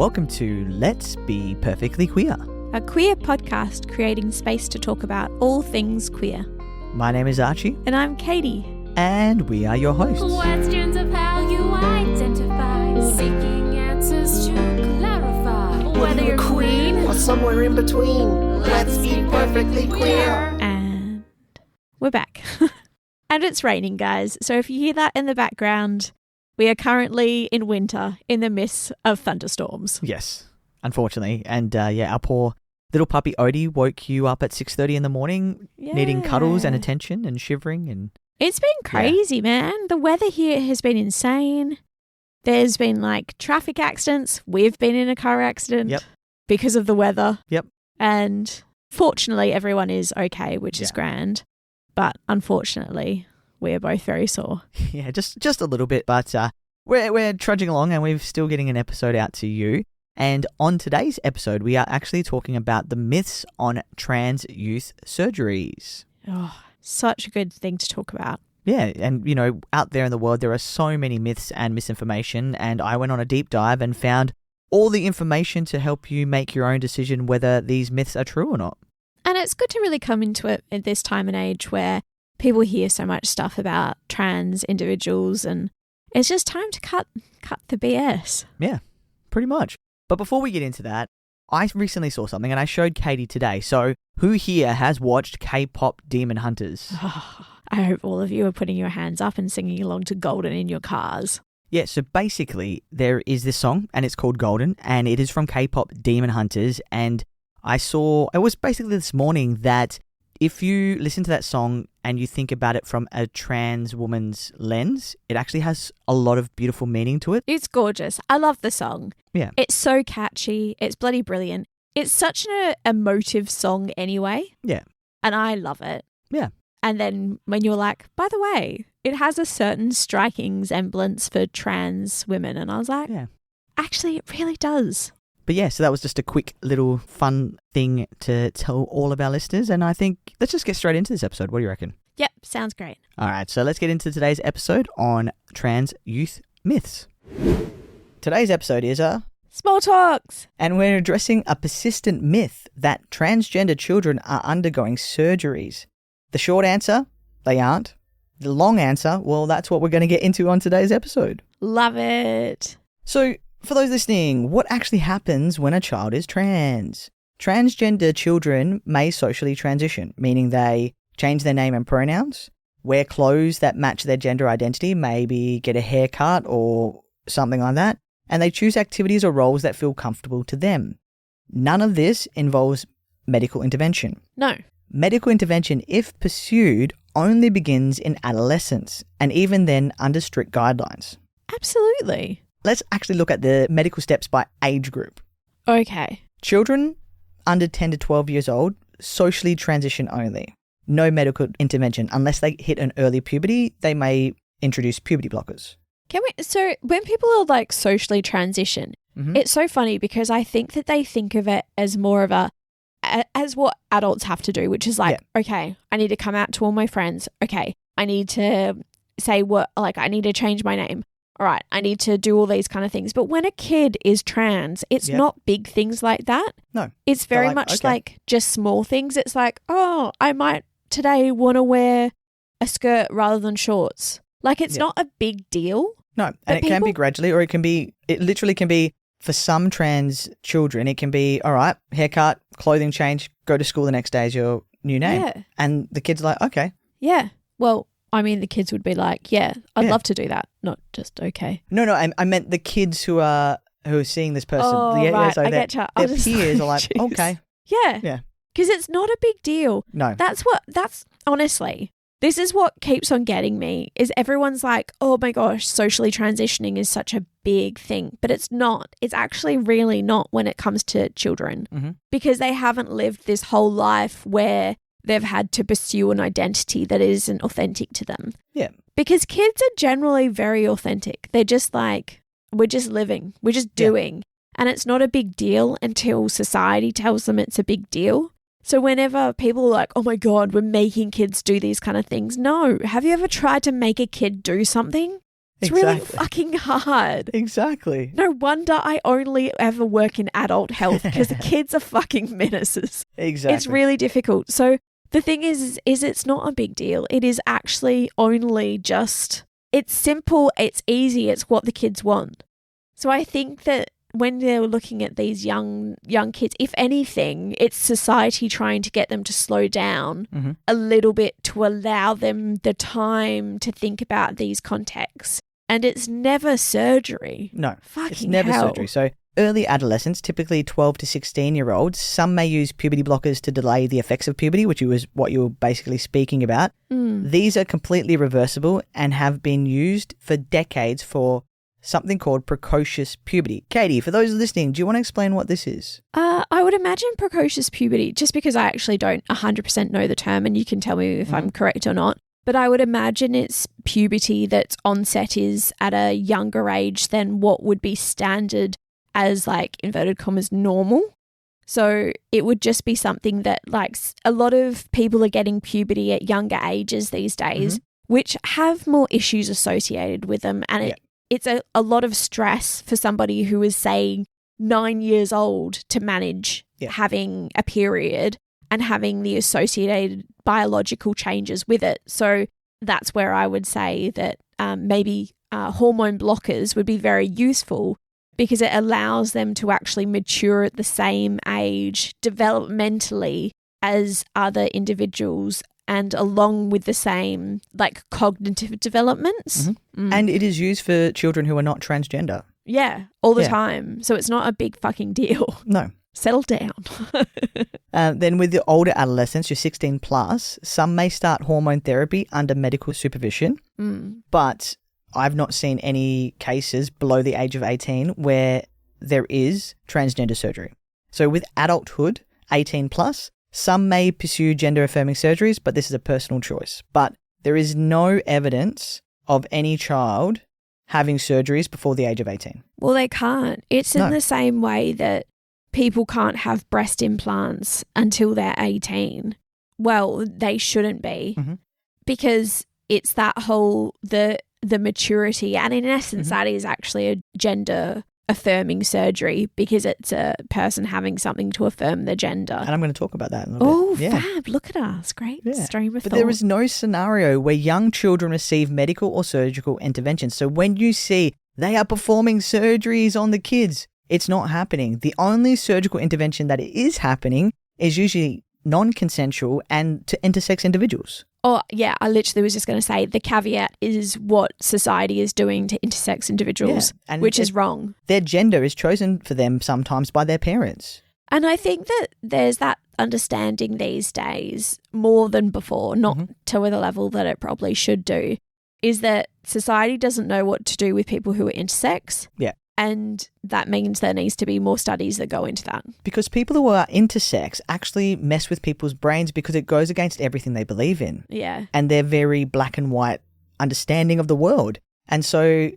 welcome to Let's Be Perfectly Queer, a queer podcast creating space to talk about all things queer. My name is Archie. And I'm Katie. And we are your hosts. Questions of how you identify, seeking answers to clarify. Whether you're queen or somewhere in between, let's be perfectly queer. And we're back. And it's raining, guys. So if you hear that in the background, we are currently in winter in the midst of thunderstorms. Yes, unfortunately. And our poor little puppy Odie woke you up at 6:30 in the morning, needing cuddles and attention and shivering. And it's been crazy, man. The weather here has been insane. There's been traffic accidents. We've been in a car accident because of the weather. Yep. And fortunately, everyone is okay, which is grand. But unfortunately, we are both very sore. Yeah, just a little bit. But we're trudging along and we're still getting an episode out to you. And on today's episode, we are actually talking about the myths on trans youth surgeries. Oh, such a good thing to talk about. Yeah, and out there in the world, there are so many myths and misinformation. And I went on a deep dive and found all the information to help you make your own decision whether these myths are true or not. And it's good to really come into it at this time and age where people hear so much stuff about trans individuals, and it's just time to cut the BS. Yeah, pretty much. But before we get into that, I recently saw something and I showed Katie today. So who here has watched K-pop Demon Hunters? Oh, I hope all of you are putting your hands up and singing along to Golden in your cars. Yeah, so basically there is this song and it's called Golden and it is from K-pop Demon Hunters. And it was basically this morning that if you listen to that song and you think about it from a trans woman's lens, it actually has a lot of beautiful meaning to it. It's gorgeous. I love the song. Yeah. It's so catchy. It's bloody brilliant. It's such an emotive song anyway. Yeah. And I love it. Yeah. And then when you're like, by the way, it has a certain striking resemblance for trans women. And I was like, actually, it really does. But yeah, so that was just a quick little fun thing to tell all of our listeners. And I think let's just get straight into this episode. What do you reckon? Yep, sounds great. All right, so let's get into today's episode on trans youth myths. Today's episode is Small Talks. And we're addressing a persistent myth that transgender children are undergoing surgeries. The short answer, they aren't. The long answer, well, that's what we're going to get into on today's episode. Love it. So, for those listening, what actually happens when a child is trans? Transgender children may socially transition, meaning they change their name and pronouns, wear clothes that match their gender identity, maybe get a haircut or something like that, and they choose activities or roles that feel comfortable to them. None of this involves medical intervention. No. Medical intervention, if pursued, only begins in adolescence, and even then under strict guidelines. Absolutely. Let's actually look at the medical steps by age group. Okay. Children under 10 to 12 years old, socially transition only. No medical intervention. Unless they hit an early puberty, they may introduce puberty blockers. So when people are socially transition, it's so funny because I think that they think of it as more of as what adults have to do, which is okay, I need to come out to all my friends. Okay, I need to say I need to change my name. All right, I need to do all these kind of things. But when a kid is trans, it's not big things like that. No. It's very much just small things. It's oh, I might today want to wear a skirt rather than shorts. It's not a big deal. No, and it can be gradually, or it literally can be, for some trans children, it can be, all right, haircut, clothing change, go to school the next day as your new name. Yeah. And the kid's like, okay. Yeah. Well, I mean, the kids would be like, I'd love to do that. Not just okay. No, I meant the kids who are seeing this person. Oh, right. So I get you. Their peers are like, okay. Yeah. Yeah. Because it's not a big deal. No. Honestly, this is what keeps on getting me, is everyone's like, oh my gosh, socially transitioning is such a big thing. But it's not. It's actually really not when it comes to children. Because they haven't lived this whole life where they've had to pursue an identity that isn't authentic to them. Yeah. Because kids are generally very authentic. They're just we're just living, we're just doing. And it's not a big deal until society tells them it's a big deal. So whenever people are like, oh my God, we're making kids do these kind of things. No. Have you ever tried to make a kid do something? It's really fucking hard. Exactly. No wonder I only ever work in adult health because the kids are fucking menaces. Exactly. It's really difficult. So the thing is it's not a big deal. It is actually only just, it's simple, it's easy, it's what the kids want. So I think that when they're looking at these young kids, if anything, it's society trying to get them to slow down a little bit to allow them the time to think about these contexts. And it's never surgery. No, fucking it's never hell. surgery. So early adolescents, typically 12 to 16-year-olds, some may use puberty blockers to delay the effects of puberty, which was what you were basically speaking about. These are completely reversible and have been used for decades for something called precocious puberty. Katie, for those listening, do you want to explain what this is? I would imagine precocious puberty, just because I actually don't 100% know the term, and you can tell me if I'm correct or not. But I would imagine it's puberty that's onset is at a younger age than what would be standard as, like, inverted commas, normal. So it would just be something that, like, a lot of people are getting puberty at younger ages these days, which have more issues associated with them. And it's a lot of stress for somebody who is, say, 9 years old to manage having a period and having the associated biological changes with it. So that's where I would say that maybe hormone blockers would be very useful, because it allows them to actually mature at the same age developmentally as other individuals, and along with the same, like, cognitive developments. And it is used for children who are not transgender. Yeah, all the time. So it's not a big fucking deal. No. Settle down. Then with the older adolescents, you're 16 plus, some may start hormone therapy under medical supervision, but I've not seen any cases below the age of 18 where there is transgender surgery. So with adulthood, 18 plus, some may pursue gender-affirming surgeries, but this is a personal choice. But there is no evidence of any child having surgeries before the age of 18. Well, they can't. It's in the same way that people can't have breast implants until they're 18. Well, they shouldn't be, because it's that whole, the maturity. And in essence, that is actually a gender-affirming surgery, because it's a person having something to affirm their gender. And I'm going to talk about that in a little bit. Fab. Look at us. Great stream of thought. But there is no scenario where young children receive medical or surgical intervention. So when you see they are performing surgeries on the kids, it's not happening. The only surgical intervention that is happening is usually non-consensual and to intersex individuals. Oh, yeah, I literally was just going to say the caveat is what society is doing to intersex individuals, which is wrong. Their gender is chosen for them sometimes by their parents. And I think that there's that understanding these days more than before, not to the level that it probably should do, is that society doesn't know what to do with people who are intersex. Yeah. And that means there needs to be more studies that go into that. Because people who are intersex actually mess with people's brains because it goes against everything they believe in. Yeah. And they're very black and white understanding of the world. And so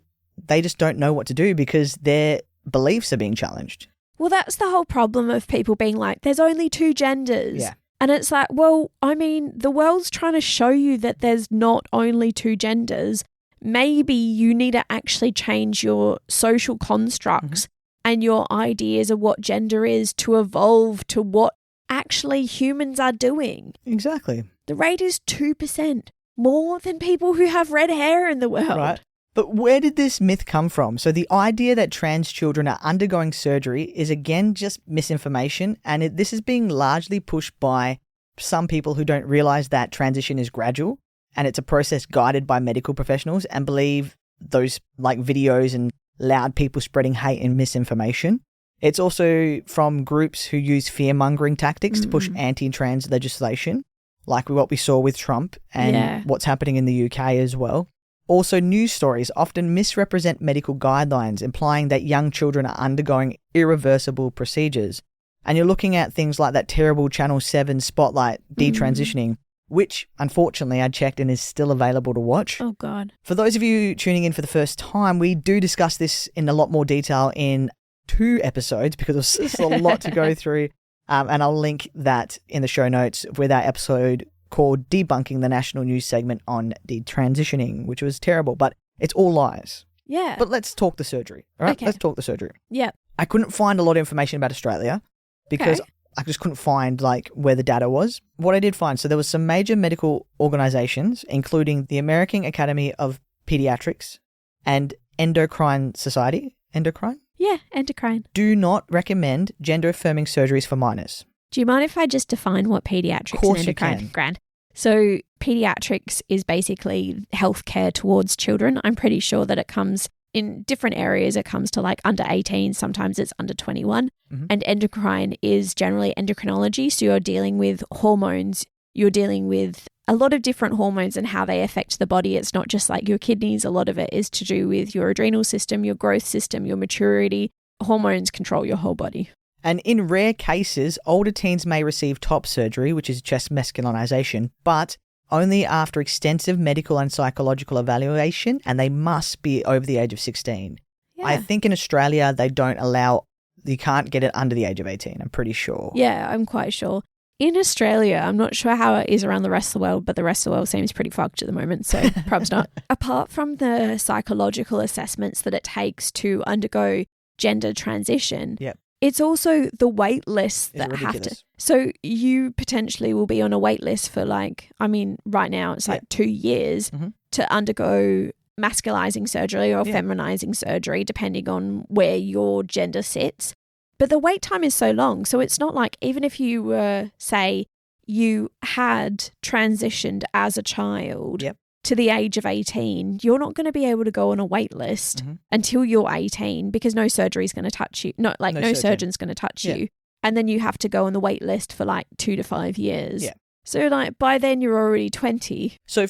they just don't know what to do because their beliefs are being challenged. Well, that's the whole problem of people being like, there's only two genders. Yeah. And it's like, well, I mean, the world's trying to show you that there's not only two genders. Maybe you need to actually change your social constructs and your ideas of what gender is to evolve to what actually humans are doing. Exactly. The rate is 2%, more than people who have red hair in the world. Right. But where did this myth come from? So the idea that trans children are undergoing surgery is, again, just misinformation. And this is being largely pushed by some people who don't realize that transition is gradual. And it's a process guided by medical professionals, and believe those like videos and loud people spreading hate and misinformation. It's also from groups who use fear-mongering tactics to push anti-trans legislation, like what we saw with Trump and what's happening in the UK as well. Also, news stories often misrepresent medical guidelines, implying that young children are undergoing irreversible procedures. And you're looking at things like that terrible Channel 7 Spotlight detransitioning, which, unfortunately, I checked and is still available to watch. Oh, God. For those of you tuning in for the first time, we do discuss this in a lot more detail in 2 episodes because there's just a lot to go through. And I'll link that in the show notes with our episode called Debunking the National News segment on detransitioning, which was terrible. But It's all lies. Yeah. But let's talk the surgery. All right, Okay. let's talk the surgery. Yeah. I couldn't find a lot of information about Australia because I just couldn't find like where the data was. What I did find, so there was some major medical organizations, including the American Academy of Pediatrics and Endocrine Society. Endocrine? Yeah, endocrine. Do not recommend gender-affirming surgeries for minors. Do you mind if I just define what pediatrics Of course and you endocrine? can. Grand. So pediatrics is basically healthcare towards children. I'm pretty sure that it comes in different areas. It comes to like under 18, sometimes it's under 21. Mm-hmm. And endocrine is generally endocrinology. So you're dealing with hormones. You're dealing with a lot of different hormones and how they affect the body. It's not just like your kidneys. A lot of it is to do with your adrenal system, your growth system, your maturity. Hormones control your whole body. And in rare cases, older teens may receive top surgery, which is chest masculinization, but only after extensive medical and psychological evaluation, and they must be over the age of 16. Yeah. I think in Australia, they don't allow, you can't get it under the age of 18, I'm pretty sure. Yeah, I'm quite sure. In Australia, I'm not sure how it is around the rest of the world, but the rest of the world seems pretty fucked at the moment, so probs not. Apart from the psychological assessments that it takes to undergo gender transition, Yep. it's also the wait lists It's that have to. ridiculous. So you potentially will be on a wait list for like, I mean, right now it's like 2 years Mhm. to undergo masculizing surgery or feminizing surgery, depending on where your gender sits. But the wait time is so long. So it's not like, even if you were, say, you had transitioned as a child Yep. to the age of 18, you're not going to be able to go on a wait list Mhm. until you're 18 because no surgery is going to touch you. No surgeon. surgeon's going to touch Yeah. you. And then you have to go on the wait list for like 2 to 5 years. Yeah. So like by then you're already 20. So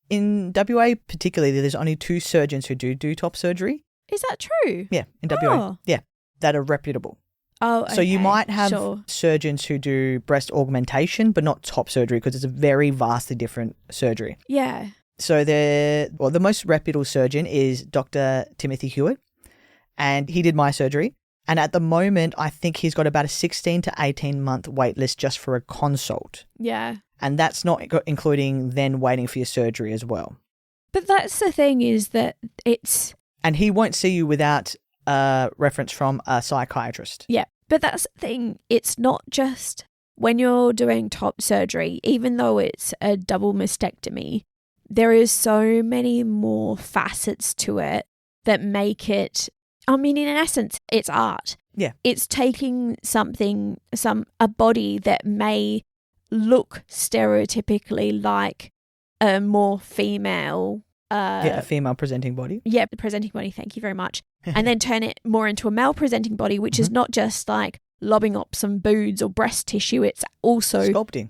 in WA particularly, there's only 2 surgeons who do top surgery. Is that true? Yeah, in WA. Oh. Yeah, that are reputable. Oh, So you okay. might have Sure. surgeons who do breast augmentation, but not top surgery because it's a very vastly different surgery. Yeah. So the most reputable surgeon is Dr. Timothy Hewitt, and he did my surgery. And at the moment, I think he's got about a 16 to 18 month wait list just for a consult. Yeah. And that's not including then waiting for your surgery as well. But that's the thing, is that it's... And he won't see you without a reference from a psychiatrist. Yeah. But that's the thing. It's not just when you're doing top surgery, even though it's a double mastectomy, there is so many more facets to it that make it... I mean, in essence, it's art. Yeah. It's taking a body that may look stereotypically like a more female... a female presenting body. Yeah, the presenting body, thank you very much. And then turn it more into a male presenting body, which is not just like lobbing up some boobs or breast tissue. It's also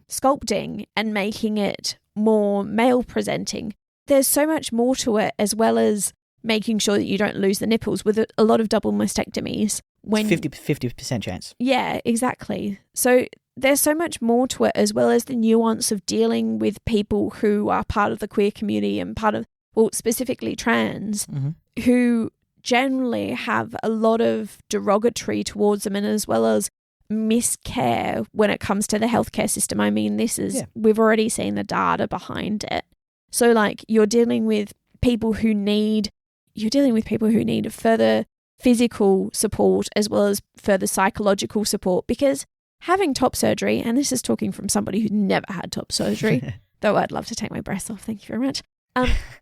sculpting and making it more male presenting. There's so much more to it, as well as making sure that you don't lose the nipples. With a lot of double mastectomies, when 50% chance. Yeah, exactly. So there's so much more to it, as well as the nuance of dealing with people who are part of the queer community and part of, well, specifically trans, who generally have a lot of derogatory towards them, and as well as miscare when it comes to the healthcare system. I mean, we've already seen the data behind it. So like you're dealing with people who need further physical support as well as further psychological support, because having top surgery, and this is talking from somebody who never had top surgery, though I'd love to take my breasts off, thank you very much,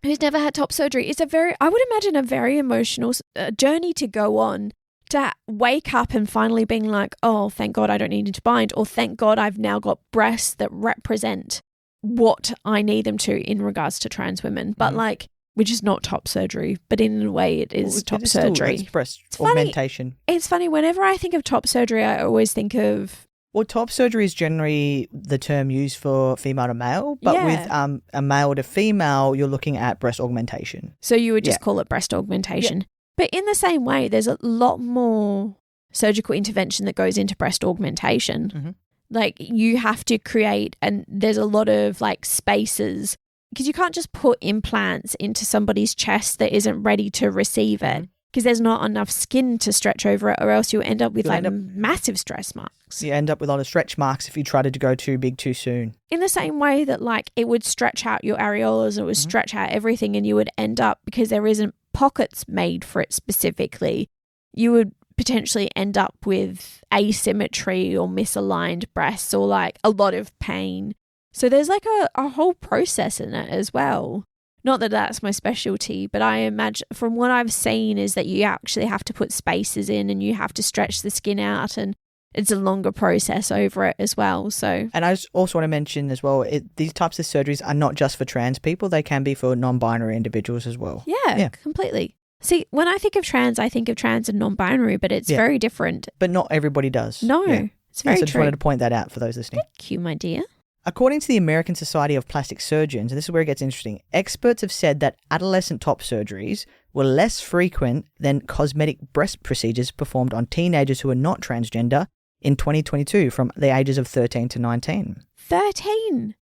who's never had top surgery, it's I would imagine a very emotional journey to go on, to wake up and finally being like, oh, thank God I don't need to bind, or thank God I've now got breasts that represent what I need them to in regards to trans women. But like, which is not top surgery, but in a way it is top surgery. It's breast augmentation. It's funny, whenever I think of top surgery, I always think of... Well, top surgery is generally the term used for female to male, but with a male to female, you're looking at breast augmentation. So you would just call it breast augmentation. Yeah. But in the same way, there's a lot more surgical intervention that goes into breast augmentation. Like you have to create, and there's a lot of like spaces, because you can't just put implants into somebody's chest that isn't ready to receive it. because there's not enough skin to stretch over it, or else you'll end up with massive stress marks. You end up with a lot of stretch marks if you try to go too big too soon. In the same way that like it would stretch out your areolas and it would stretch out everything, and you would end up, because there isn't pockets made for it specifically, you would potentially end up with asymmetry or misaligned breasts or like a lot of pain. So there's like a whole process in it as well. Not that that's my specialty, but I imagine from what I've seen is that you actually have to put spaces in and you have to stretch the skin out, and it's a longer process over it as well. So, and I also want to mention as well, these types of surgeries are not just for trans people. They can be for non-binary individuals as well. Yeah, completely. See, when I think of trans and non-binary, but it's very different. But not everybody does. No, it's very true. So I true. just wanted to point that out for those listening. Thank you, my dear. According to the American Society of Plastic Surgeons, and this is where it gets interesting, experts have said that adolescent top surgeries were less frequent than cosmetic breast procedures performed on teenagers who are not transgender in 2022 from the ages of 13 to 19. 13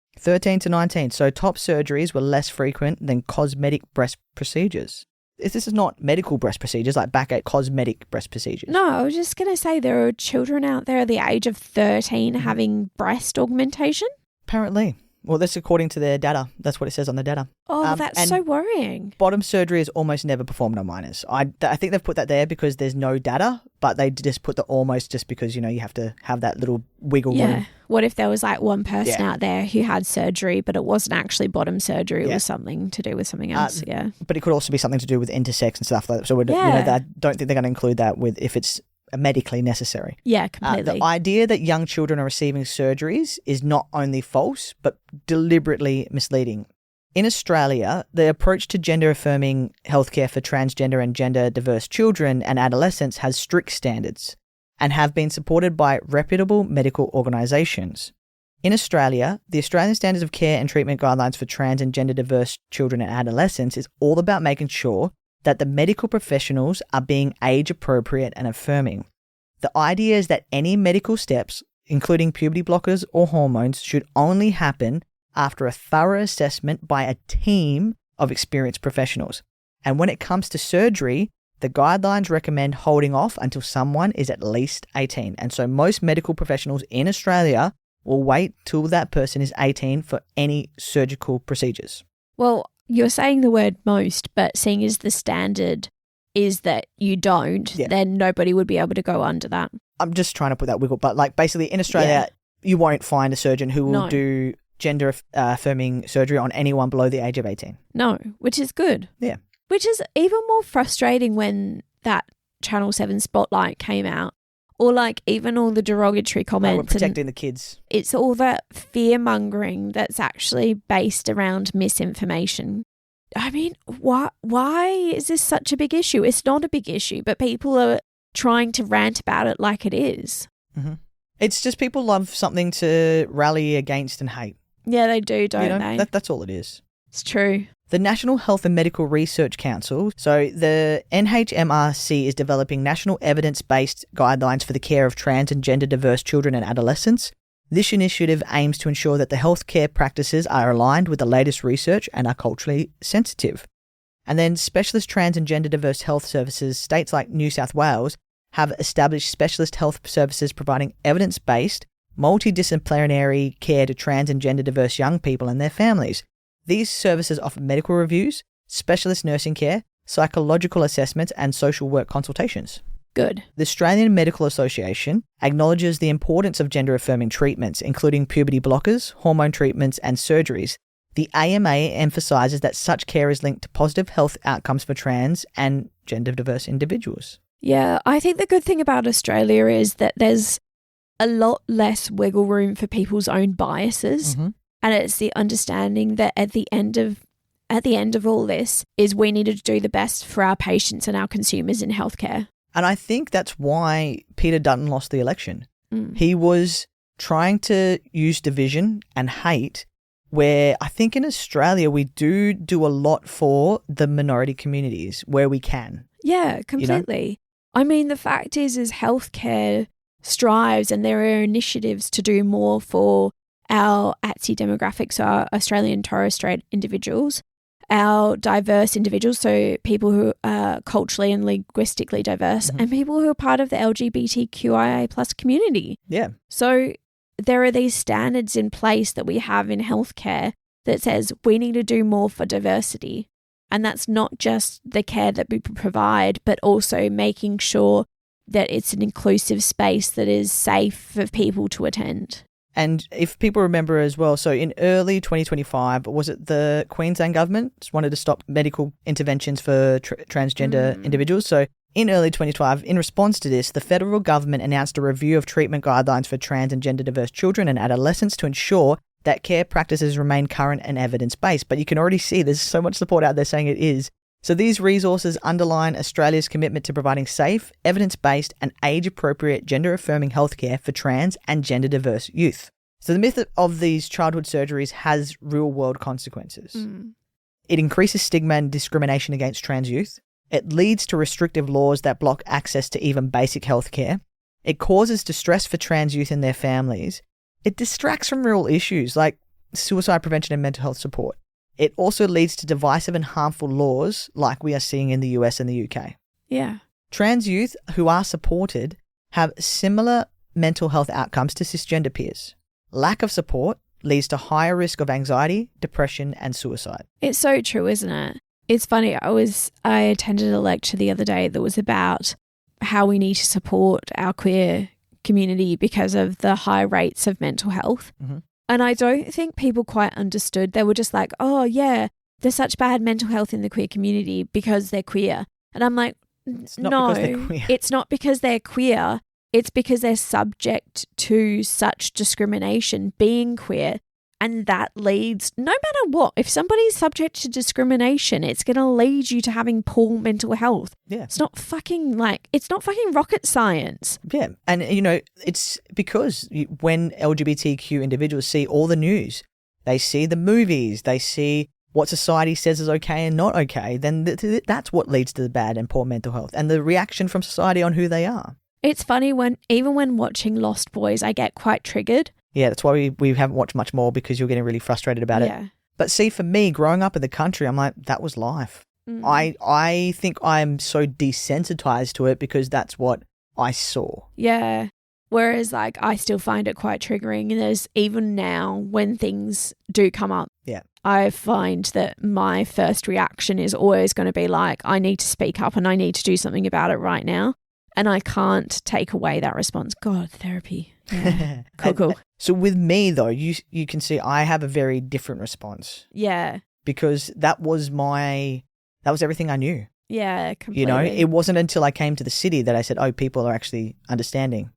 to 19. So top surgeries were less frequent than cosmetic breast procedures. This is not medical breast procedures, like back at cosmetic breast procedures. No, I was just going to say there are children out there at the age of 13 having breast augmentation. Apparently. Well, that's according to their data. That's what it says on the data. Oh, that's so worrying. Bottom surgery is almost never performed on minors. I think they've put that there because there's no data, but they just put the almost just because, you know, you have to have that little wiggle room. Yeah. What if there was like one person out there who had surgery, but it wasn't actually bottom surgery? It was something to do with something else. But it could also be something to do with intersex and stuff like that. So, you know, I don't think they're going to include that with if it's medically necessary. Yeah, completely. The idea that young children are receiving surgeries is not only false, but deliberately misleading. In Australia, the approach to gender-affirming healthcare for transgender and gender-diverse children and adolescents has strict standards and have been supported by reputable medical organisations. In Australia, the Australian Standards of Care and Treatment Guidelines for Trans and Gender-Diverse Children and Adolescents is all about making sure that the medical professionals are being age-appropriate and affirming. The idea is that any medical steps, including puberty blockers or hormones, should only happen after a thorough assessment by a team of experienced professionals. And when it comes to surgery, the guidelines recommend holding off until someone is at least 18. And so most medical professionals in Australia will wait till that person is 18 for any surgical procedures. Well, you're saying the word most, but seeing as the standard is that you don't, then nobody would be able to go under that. I'm just trying to put that wiggle, but like basically in Australia, you won't find a surgeon who will do gender-affirming surgery on anyone below the age of 18. No, which is good. Yeah. Which is even more frustrating when that Channel 7 spotlight came out, or like even all the derogatory comments. We're protecting the kids. It's all that fear-mongering that's actually based around misinformation. I mean, why is this such a big issue? It's not a big issue, but people are trying to rant about it like it is. Mm-hmm. It's just people love something to rally against and hate. Yeah, they do, don't they? That's all it is. It's true. The National Health and Medical Research Council, so the NHMRC, is developing national evidence-based guidelines for the care of trans and gender-diverse children and adolescents. This initiative aims to ensure that the healthcare practices are aligned with the latest research and are culturally sensitive. And then specialist trans and gender-diverse health services, states like New South Wales, have established specialist health services providing evidence-based, multidisciplinary care to trans and gender-diverse young people and their families. These services offer medical reviews, specialist nursing care, psychological assessments, and social work consultations. Good. The Australian Medical Association acknowledges the importance of gender-affirming treatments, including puberty blockers, hormone treatments, and surgeries. The AMA emphasises that such care is linked to positive health outcomes for trans and gender-diverse individuals. Yeah, I think the good thing about Australia is that there's a lot less wiggle room for people's own biases. Mm-hmm. And it's the understanding that at the end of all this is we need to do the best for our patients and our consumers in healthcare. And I think that's why Peter Dutton lost the election. Mm. He was trying to use division and hate, where I think in Australia we do a lot for the minority communities where we can. Yeah, completely. You know? I mean, the fact is healthcare strives and there are initiatives to do more for our ATSI demographics, our Australian Torres Strait individuals, our diverse individuals, so people who are culturally and linguistically diverse, and people who are part of the LGBTQIA plus community. Yeah. So there are these standards in place that we have in healthcare that says we need to do more for diversity. And that's not just the care that we provide, but also making sure that it's an inclusive space that is safe for people to attend. And if people remember as well, so in early 2025, was it the Queensland government wanted to stop medical interventions for transgender individuals? So in early 2025, in response to this, the federal government announced a review of treatment guidelines for trans and gender diverse children and adolescents to ensure that care practices remain current and evidence-based. But you can already see there's so much support out there saying it is. So these resources underline Australia's commitment to providing safe, evidence-based and age-appropriate gender-affirming healthcare for trans and gender-diverse youth. So the myth of these childhood surgeries has real-world consequences. It increases stigma and discrimination against trans youth. It leads to restrictive laws that block access to even basic healthcare. It causes distress for trans youth and their families. It distracts from real issues like suicide prevention and mental health support. It also leads to divisive and harmful laws like we are seeing in the US and the UK. Yeah. Trans youth who are supported have similar mental health outcomes to cisgender peers. Lack of support leads to higher risk of anxiety, depression and suicide. It's so true, isn't it? It's funny. I attended a lecture the other day that was about how we need to support our queer community because of the high rates of mental health. And I don't think people quite understood. They were just like, oh, yeah, there's such bad mental health in the queer community because they're queer. And I'm like, no, it's not because they're queer. It's because they're subject to such discrimination being queer. And that leads, no matter what, if somebody's subject to discrimination, it's going to lead you to having poor mental health. Yeah. It's not fucking rocket science. Yeah. And, you know, it's because when LGBTQ individuals see all the news, they see the movies, they see what society says is okay and not okay, then that's what leads to the bad and poor mental health and the reaction from society on who they are. It's funny even when watching Lost Boys, I get quite triggered. Yeah, that's why we haven't watched much more because you're getting really frustrated about it. But see, for me, growing up in the country, I'm like, that was life. I think I'm so desensitized to it because that's what I saw. Yeah. Whereas, like, I still find it quite triggering. And there's even now when things do come up, I find that my first reaction is always going to be like, I need to speak up and I need to do something about it right now. And I can't take away that response. God, therapy. Yeah. Cool. So with me, though, you can see I have a very different response. Yeah. Because that was everything I knew. Yeah, completely. You know, it wasn't until I came to the city that I said, oh, people are actually understanding.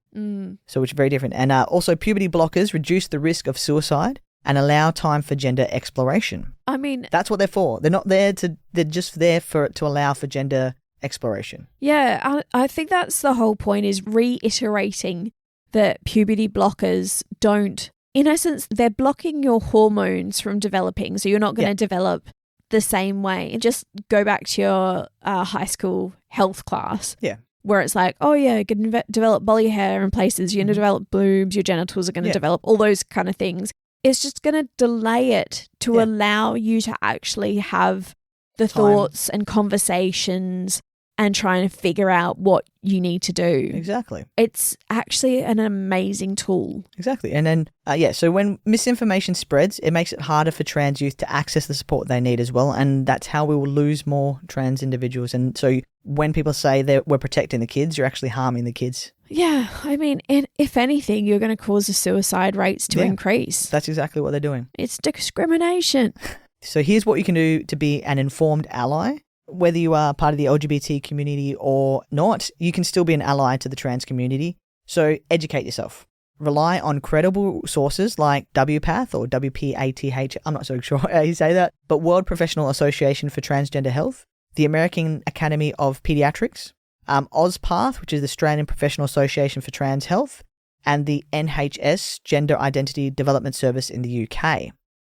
So it's very different. And also puberty blockers reduce the risk of suicide and allow time for gender exploration. I mean, that's what they're for. They're not there they're just there to allow for gender exploration. Yeah, I think that's the whole point, is reiterating that puberty blockers don't, in essence, they're blocking your hormones from developing. So you're not going to develop the same way. And just go back to your high school health class. Yeah. Where it's like, oh yeah, you're going to develop body hair in places, you're going to develop boobs, your genitals are going to develop, all those kind of things. It's just going to delay it to allow you to actually have the thoughts and conversations and trying to figure out what you need to do. Exactly. It's actually an amazing tool. Exactly. And then, so when misinformation spreads, it makes it harder for trans youth to access the support they need as well. And that's how we will lose more trans individuals. And so when people say that we're protecting the kids, you're actually harming the kids. Yeah. I mean, if anything, you're going to cause the suicide rates to increase. That's exactly what they're doing. It's discrimination. So here's what you can do to be an informed ally. Whether you are part of the LGBT community or not, you can still be an ally to the trans community. So educate yourself. Rely on credible sources like WPATH or WPATH, I'm not so sure how you say that, but World Professional Association for Transgender Health, the American Academy of Pediatrics, OzPath, which is the Australian Professional Association for Trans Health, and the NHS Gender Identity Development Service in the UK.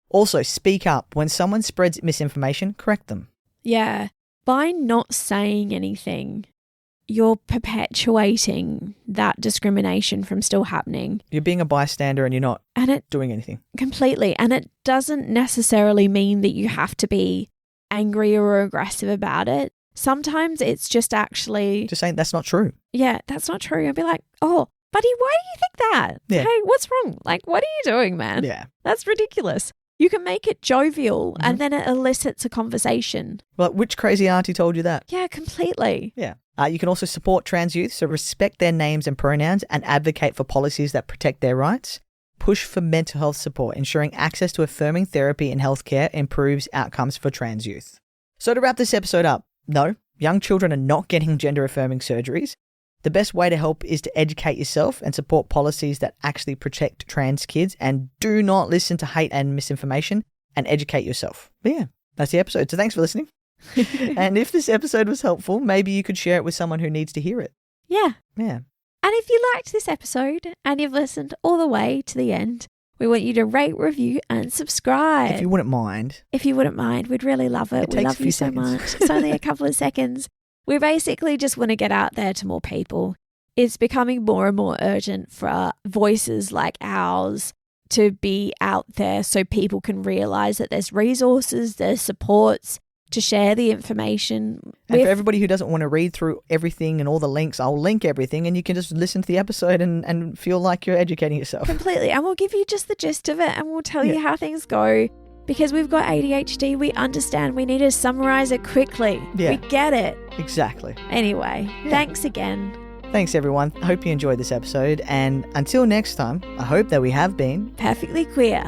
Also, speak up. When someone spreads misinformation, correct them. Yeah. By not saying anything, you're perpetuating that discrimination from still happening. You're being a bystander and you're not doing anything. Completely. And it doesn't necessarily mean that you have to be angry or aggressive about it. Sometimes it's just actually Just saying that's not true. yeah, that's not true. I'd be like, oh, buddy, why do you think that? Yeah. Hey, what's wrong? Like, what are you doing, man? Yeah. That's ridiculous. You can make it jovial and then it elicits a conversation. Well, which crazy auntie told you that? Yeah, completely. Yeah. You can also support trans youth, so respect their names and pronouns and advocate for policies that protect their rights. Push for mental health support, ensuring access to affirming therapy and healthcare improves outcomes for trans youth. So to wrap this episode up, no, young children are not getting gender-affirming surgeries. The best way to help is to educate yourself and support policies that actually protect trans kids, and do not listen to hate and misinformation, and educate yourself. But yeah, that's the episode. So thanks for listening. And if this episode was helpful, maybe you could share it with someone who needs to hear it. Yeah. Yeah. And if you liked this episode and you've listened all the way to the end, we want you to rate, review and subscribe. If you wouldn't mind. If you wouldn't mind, we'd really love it. It We takes a love few you so seconds. much. It's only a couple of seconds. We basically just want to get out there to more people. It's becoming more and more urgent for voices like ours to be out there so people can realise that there's resources, there's supports to share the information. And for everybody who doesn't want to read through everything and all the links, I'll link everything and you can just listen to the episode and feel like you're educating yourself. Completely. And we'll give you just the gist of it and we'll tell you how things go. Because we've got ADHD, we understand we need to summarise it quickly. Yeah. We get it. Exactly. Anyway, thanks again. Thanks, everyone. I hope you enjoyed this episode. And until next time, I hope that we have been Perfectly queer.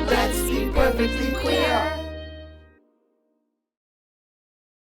Let's be perfectly